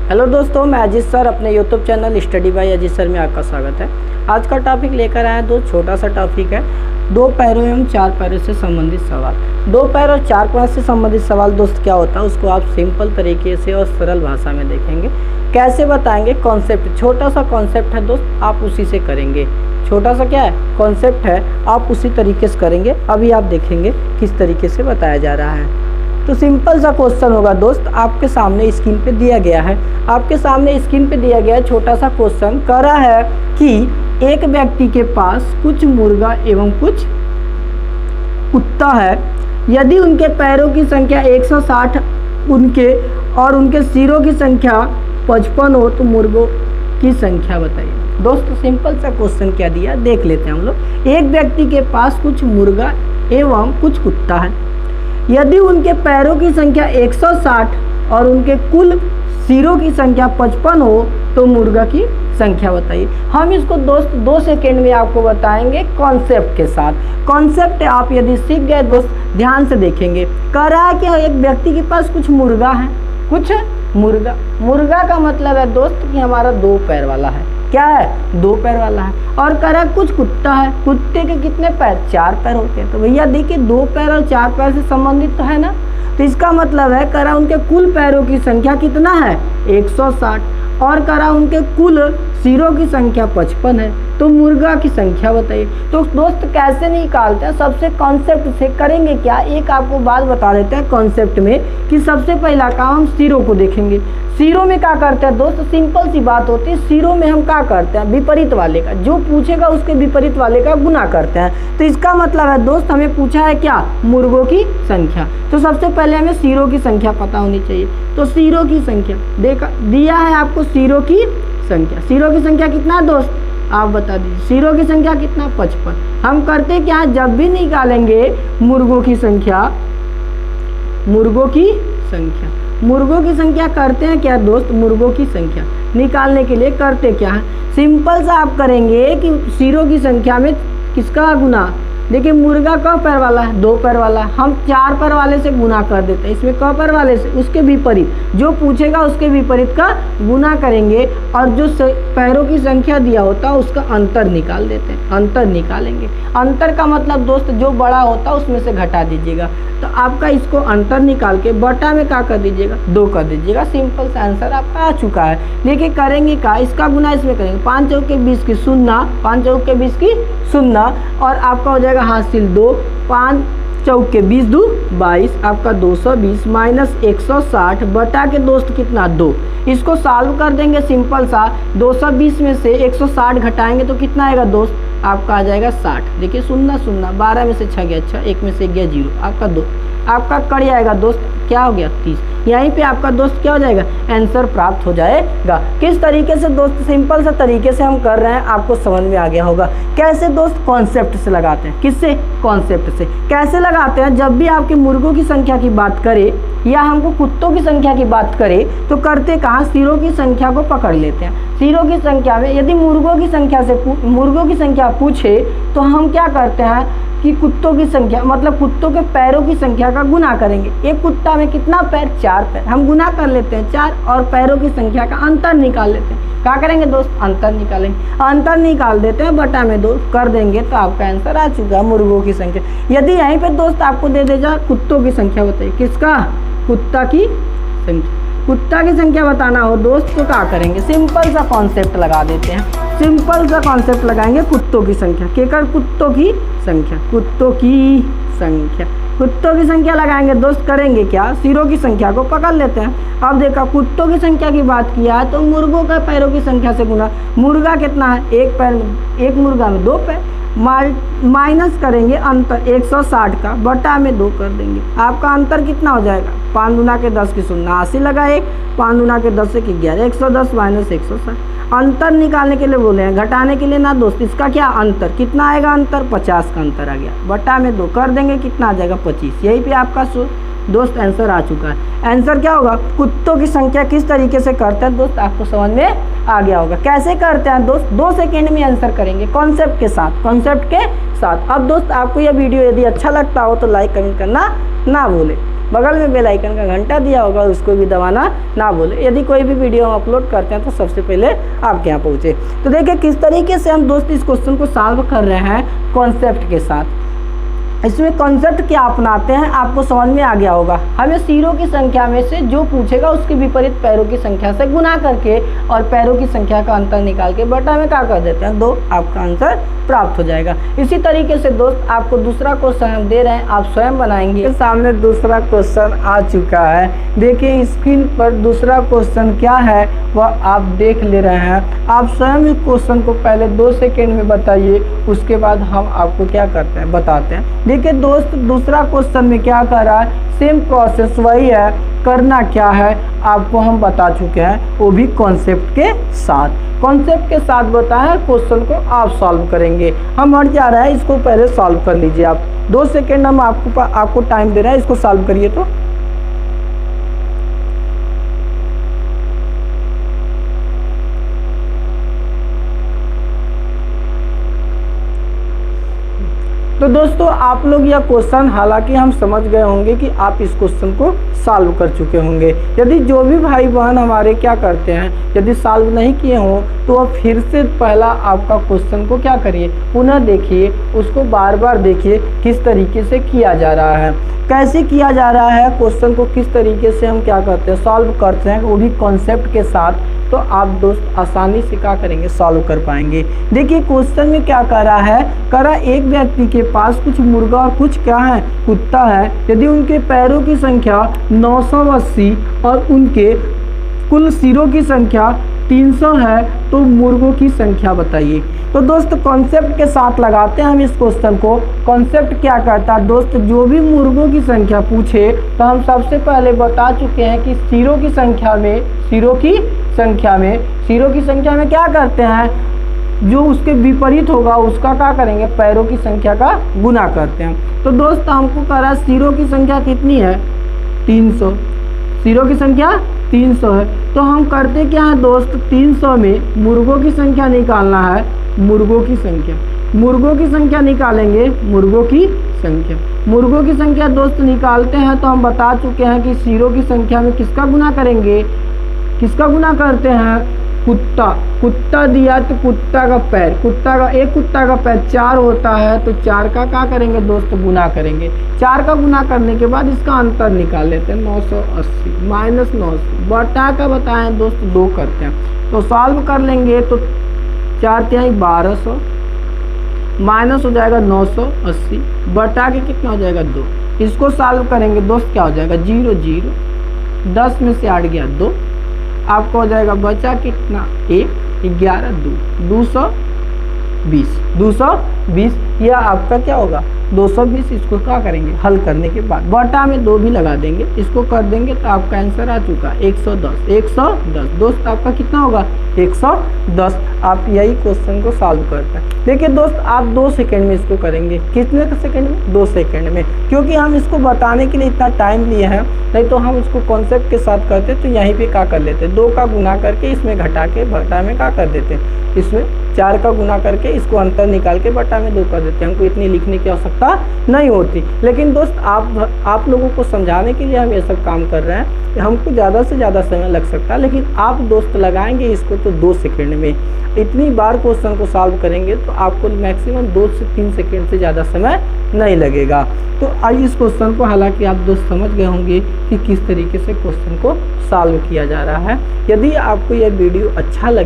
Hello दोस्तों, मैं Ajit sir अपने YouTube channel study bye Ajit sir में आपका स्वागत है। आज का टॉपिक लेकर आए हैं दोस्त, छोटा सा टॉपिक है, 2 पैरों एवं 4 पैरों से संबंधित सवाल। 2 पैर और 4 पैरों से संबंधित सवाल दोस्त क्या होता है उसको आप सिंपल तरीके से और सरल भाषा में देखेंगे। कैसे बताएंगे? कॉन्सेप्ट, छोटा सा कॉन्सेप्ट है दोस्त, आप उसी से करेंगे। छोटा सा क्या है? कॉन्सेप्ट है, आप उसी तरीके से करेंगे। अभी आप देखेंगे किस तरीके से बताया जा रहा है। तो सिंपल सा क्वेश्चन होगा दोस्त, आपके सामने स्क्रीन पे दिया गया है। आपके सामने स्क्रीन पे दिया गया है छोटा सा क्वेश्चन। कह रहा है कि एक व्यक्ति के पास कुछ मुर्गा एवं कुछ कुत्ता है। यदि उनके पैरों की संख्या 160 उनके सिरों की संख्या 55 हो तो मुर्गों की संख्या बताइए। दोस्त सिंपल सा क्वेश्चन क्या दिया देख लेते हैं हम लोग। एक व्यक्ति के पास कुछ मुर्गा एवं कुछ कुत्ता है। यदि उनके पैरों की संख्या 160 और उनके कुल सिरों की संख्या 55 हो तो मुर्गा की संख्या बताइए। हम इसको दोस्त 2 सेकेंड में आपको बताएंगे कॉन्सेप्ट के साथ। कॉन्सेप्ट आप यदि सीख गए दोस्त, ध्यान से देखेंगे। कह रहा है कि एक व्यक्ति के पास कुछ मुर्गा है, कुछ मुर्गा का मतलब है दोस्त कि हमारा 2 पैर वाला है। क्या है? 2 पैर वाला है। और कह रहा है कुछ कुत्ता है, कुत्ते के कितने पैर? 4 पैर होते हैं। तो भैया देखिए 2 पैर और 4 पैर से संबंधित तो है ना, तो इसका मतलब है कह रहा उनके कुल पैरों की संख्या कितना है? 160। और कह रहा उनके कुल सिरों की संख्या 55 है। तो मुर्गा की संख्या बताइए। तो दोस्त कैसे निकालते हैं? सबसे कॉन्सेप्ट से करेंगे क्या, एक आपको बात बता देते हैं कॉन्सेप्ट में कि सबसे पहला काम हम सिरों को देखेंगे। सिरों में क्या करते हैं दोस्त? सिंपल सी बात होती है, सिरों में हम क्या करते हैं? विपरीत वाले का, जो पूछेगा उसके विपरीत वाले का गुना करते हैं। तो इसका मतलब है दोस्त हमें पूछा है क्या? मुर्गों की संख्या। तो सबसे पहले हमें सिरों की संख्या पता होनी चाहिए। तो सिरों की संख्या देखा दिया है आपको, सिरों की संख्या। सिरों की संख्या कितना है दोस्त? आप बता दीजिए। सिरों की संख्या कितना? 55। हम करते क्या, जब भी निकालेंगे मुर्गों की संख्या मुर्गों की संख्या करते हैं क्या दोस्त? मुर्गों की संख्या निकालने के लिए करते क्या है? सिंपल सा आप करेंगे कि सिरों की संख्या में किसका गुना? देखिए मुर्गा क पैर वाला है? 2 पैर वाला है। हम 4 पैर वाले से गुना कर देते हैं। इसमें क पैर वाले से उसके विपरीत, जो पूछेगा उसके विपरीत का गुना करेंगे और जो पैरों की संख्या दिया होता है उसका अंतर निकाल देते हैं। अंतर निकालेंगे। अंतर का मतलब दोस्त जो बड़ा होता है उसमें से घटा दीजिएगा। तो आपका इसको अंतर निकाल के बटा में क्या कर दीजिएगा? 2 कर दीजिएगा। सिंपल सा आंसर आपका आ चुका है। देखिए करेंगे क्या, इसका गुना इसमें करेंगे। 5 चौके 20 की 0, 5 चौके 20 की 0 और आपका हो जाएगा हासिल 2। 5 चौके 20 2 22, आपका 220 माइनस 160 बटा के दोस्त कितना? 2। इसको सॉल्व कर देंगे सिंपल सा। 220 में से 160 घटाएंगे तो कितना आएगा दोस्त? आपका आ जाएगा 60। देखिए 0 0, 12 में से 6 गया 6, 1 में से गया 0, आपका 2। आपका कड़ी आएगा दोस्त, क्या हो गया? 30। यहीं पे आपका दोस्त क्या हो जाएगा? आंसर प्राप्त हो जाएगा। किस तरीके से दोस्त? सिंपल सा तरीके से हम कर रहे हैं, आपको समझ में आ गया होगा। कैसे दोस्त? कॉन्सेप्ट से लगाते हैं। किससे? कॉन्सेप्ट से। कैसे लगाते हैं? जब भी आपके मुर्गों की संख्या की बात करें या हमको कुत्तों की संख्या की बात करें तो करते कहाँ? सिरों की संख्या को पकड़ लेते हैं। सिरों की संख्या में यदि मुर्गों की संख्या पूछे तो हम क्या करते हैं कि कुत्तों की संख्या मतलब कुत्तों के पैरों की संख्या का गुना करेंगे। एक कुत्ता में कितना पैर? 4 पैर। हम गुना कर लेते हैं 4 और पैरों की संख्या का अंतर निकाल लेते हैं। क्या करेंगे दोस्त? अंतर निकालेंगे। अंतर निकाल देते हैं, बटा में 2 कर देंगे तो आपका आंसर आ चुका है, मुर्गों की संख्या। यदि यहीं पे दोस्त आपको दे देगा कुत्तों की संख्या बताइए। किसका? कुत्ता की संख्या। कुत्ता की संख्या बताना हो दोस्त तो क्या करेंगे? सिंपल सा कॉन्सेप्ट लगा देते हैं। सिंपल सा कॉन्सेप्ट लगाएंगे कुत्तों की संख्या। केकर? कुत्तों की संख्या। कुत्तों की संख्या लगाएंगे दोस्त। करेंगे क्या? सिरों की संख्या को पकड़ लेते हैं। अब देखा कुत्तों की संख्या की बात किया है तो मुर्गों का पैरों की संख्या से गुना। मुर्गा कितना है? 1 पैर में, 1 मुर्गा में 2 पैर। माइनस करेंगे अंतर 160 का, बटा में 2 कर देंगे। आपका अंतर कितना हो जाएगा? 5 दूना के 10 की 0, 80 लगा 1, 5 दूना के 10 की 11, 110 माइनस 160। अंतर निकालने के लिए बोले हैं, घटाने के लिए ना दोस्त। इसका क्या अंतर कितना आएगा? अंतर 50 का अंतर आ गया, बटा में 2 कर देंगे, कितना आ जाएगा? 25। यही पे आपका दोस्त आंसर आ चुका है। आंसर क्या होगा? कुत्तों की संख्या किस तरीके से करते हैं दोस्त आपको समझ में आ गया होगा। कैसे करते हैं दोस्त? 2 सेकेंड में आंसर करेंगे कॉन्सेप्ट के साथ। अब दोस्त आपको यह वीडियो यदि अच्छा लगता हो तो लाइक कमेंट करना ना भूलें। बगल में बेल आइकन का घंटा दिया होगा उसको भी दबाना ना भूलें, यदि कोई भी वीडियो हम अपलोड करते हैं तो सबसे पहले आपके यहाँ पहुँचे। तो देखिए किस तरीके से हम दोस्त इस क्वेश्चन को सॉल्व कर रहे हैं कॉन्सेप्ट के साथ। इसमें कॉन्सेप्ट क्या अपनाते हैं आपको समझ में आ गया होगा। हमें सिरों की संख्या में से जो पूछेगा उसके विपरीत पैरों की संख्या से गुना करके और पैरों की संख्या का अंतर निकाल के बटा में क्या कर देते हैं 2, आपका आंसर प्राप्त हो जाएगा। इसी तरीके से दोस्त आपको दूसरा क्वेश्चन हम दे रहे हैं, आप स्वयं बनाएंगे। सामने दूसरा क्वेश्चन आ चुका है, देखिए स्क्रीन पर दूसरा क्वेश्चन क्या है वह आप देख ले रहे हैं। आप स्वयं इस क्वेश्चन को पहले 2 सेकेंड में बताइए, उसके बाद हम आपको क्या करते हैं बताते हैं। देखिए दोस्त दूसरा क्वेश्चन में क्या कर रहा है, सेम प्रोसेस वही है, करना क्या है आपको हम बता चुके हैं, वो भी कॉन्सेप्ट के साथ। कॉन्सेप्ट के साथ बताया क्वेश्चन को आप सॉल्व करेंगे। हम हट जा रहा है, इसको पहले सॉल्व कर लीजिए आप। 2 सेकेंड हम आपको टाइम दे रहे हैं, इसको सॉल्व करिए। तो दोस्तों आप लोग यह क्वेश्चन हालांकि हम समझ गए होंगे कि आप इस क्वेश्चन को सॉल्व कर चुके होंगे। यदि जो भी भाई बहन हमारे क्या करते हैं, यदि सॉल्व नहीं किए हों तो अब फिर से पहला आपका क्वेश्चन को क्या करिए, पुनः देखिए, उसको बार बार देखिए किस तरीके से किया जा रहा है, कैसे किया जा रहा है, क्वेश्चन को किस तरीके से हम क्या करते हैं सॉल्व करते हैं, वो भी कॉन्सेप्ट के साथ। तो आप दोस्त आसानी से क्या करेंगे सॉल्व कर पाएंगे। देखिए क्वेश्चन में क्या कर रहा है, एक व्यक्ति के पास कुछ मुर्गा और कुछ क्या है कुत्ता है। यदि उनके पैरों की संख्या 980 और उनके कुल सिरों की संख्या 300 है तो मुर्गों की संख्या बताइए। तो दोस्त कॉन्सेप्ट के साथ लगाते हैं हम इस क्वेश्चन को। कॉन्सेप्ट क्या कहता है दोस्त, जो भी मुर्गों की संख्या पूछे तो हम सबसे पहले बता चुके हैं कि सिरों की संख्या में क्या करते हैं, जो उसके विपरीत होगा उसका क्या करेंगे, पैरों की संख्या का गुना करते हैं। तो दोस्त हमको कह रहा है सिरों की संख्या कितनी है 300, सिरों की संख्या 300 है। तो हम करते क्या है दोस्त, 300 में मुर्गों की संख्या निकालना है, मुर्गों की संख्या निकालेंगे, मुर्गों की संख्या दोस्त निकालते हैं तो हम बता चुके हैं कि सिरों की संख्या में किसका गुना करेंगे, किसका गुना करते हैं, कुत्ता दिया तो कुत्ता का पैर, एक कुत्ता का पैर 4 होता है तो 4 का क्या करेंगे दोस्त गुना करेंगे। 4 का गुना करने के बाद इसका अंतर निकाल लेते हैं 980 माइनस 900 बटा का बताएं दोस्त 2 करते हैं। तो सॉल्व कर लेंगे तो 4 तिहाई 1200 माइनस हो जाएगा 980 बटा के कितना हो जाएगा 2। इसको सॉल्व करेंगे दोस्त क्या हो जाएगा 0 0, 10 में से 8 गया 2, आपको हो जाएगा बचा कितना 1, 11 220, यह आपका क्या होगा 220। इसको क्या करेंगे हल करने के बाद बटा में 2 भी लगा देंगे, इसको कर देंगे तो आपका आंसर आ चुका 110 दोस्त आपका कितना होगा 110। आप यही क्वेश्चन को सॉल्व करते हैं। देखिए दोस्त आप 2 सेकेंड में इसको करेंगे, कितने सेकेंड में 2 सेकेंड में, क्योंकि हम इसको बताने के लिए इतना टाइम लिए हैं, नहीं तो हम इसको कॉन्सेप्ट के साथ करते तो यहीं पे क्या कर लेते 2 का गुना करके इसमें घटा के बटा में क्या कर देते, इसमें 4 का गुना करके इसको अंतर निकाल के बटा में 2 कर देते हैं। हमको इतनी लिखने की आवश्यकता नहीं होती। लेकिन दोस्त आप लोगों को समझाने के लिए हम ये सब काम कर रहे हैं। हमको ज़्यादा से ज़्यादा समय लग सकता है, लेकिन आप दोस्त लगाएंगे इसको तो 2 सेकेंड में इतनी बार क्वेश्चन को सॉल्व करेंगे तो आपको मैक्सिमम 2 से 3 सेकेंड से ज़्यादा समय नहीं लगेगा। तो आइए इस क्वेश्चन को, हालांकि आप दोस्त समझ गए होंगे कि किस तरीके से क्वेश्चन को सॉल्व किया जा रहा है। यदि आपको यह वीडियो अच्छा लगे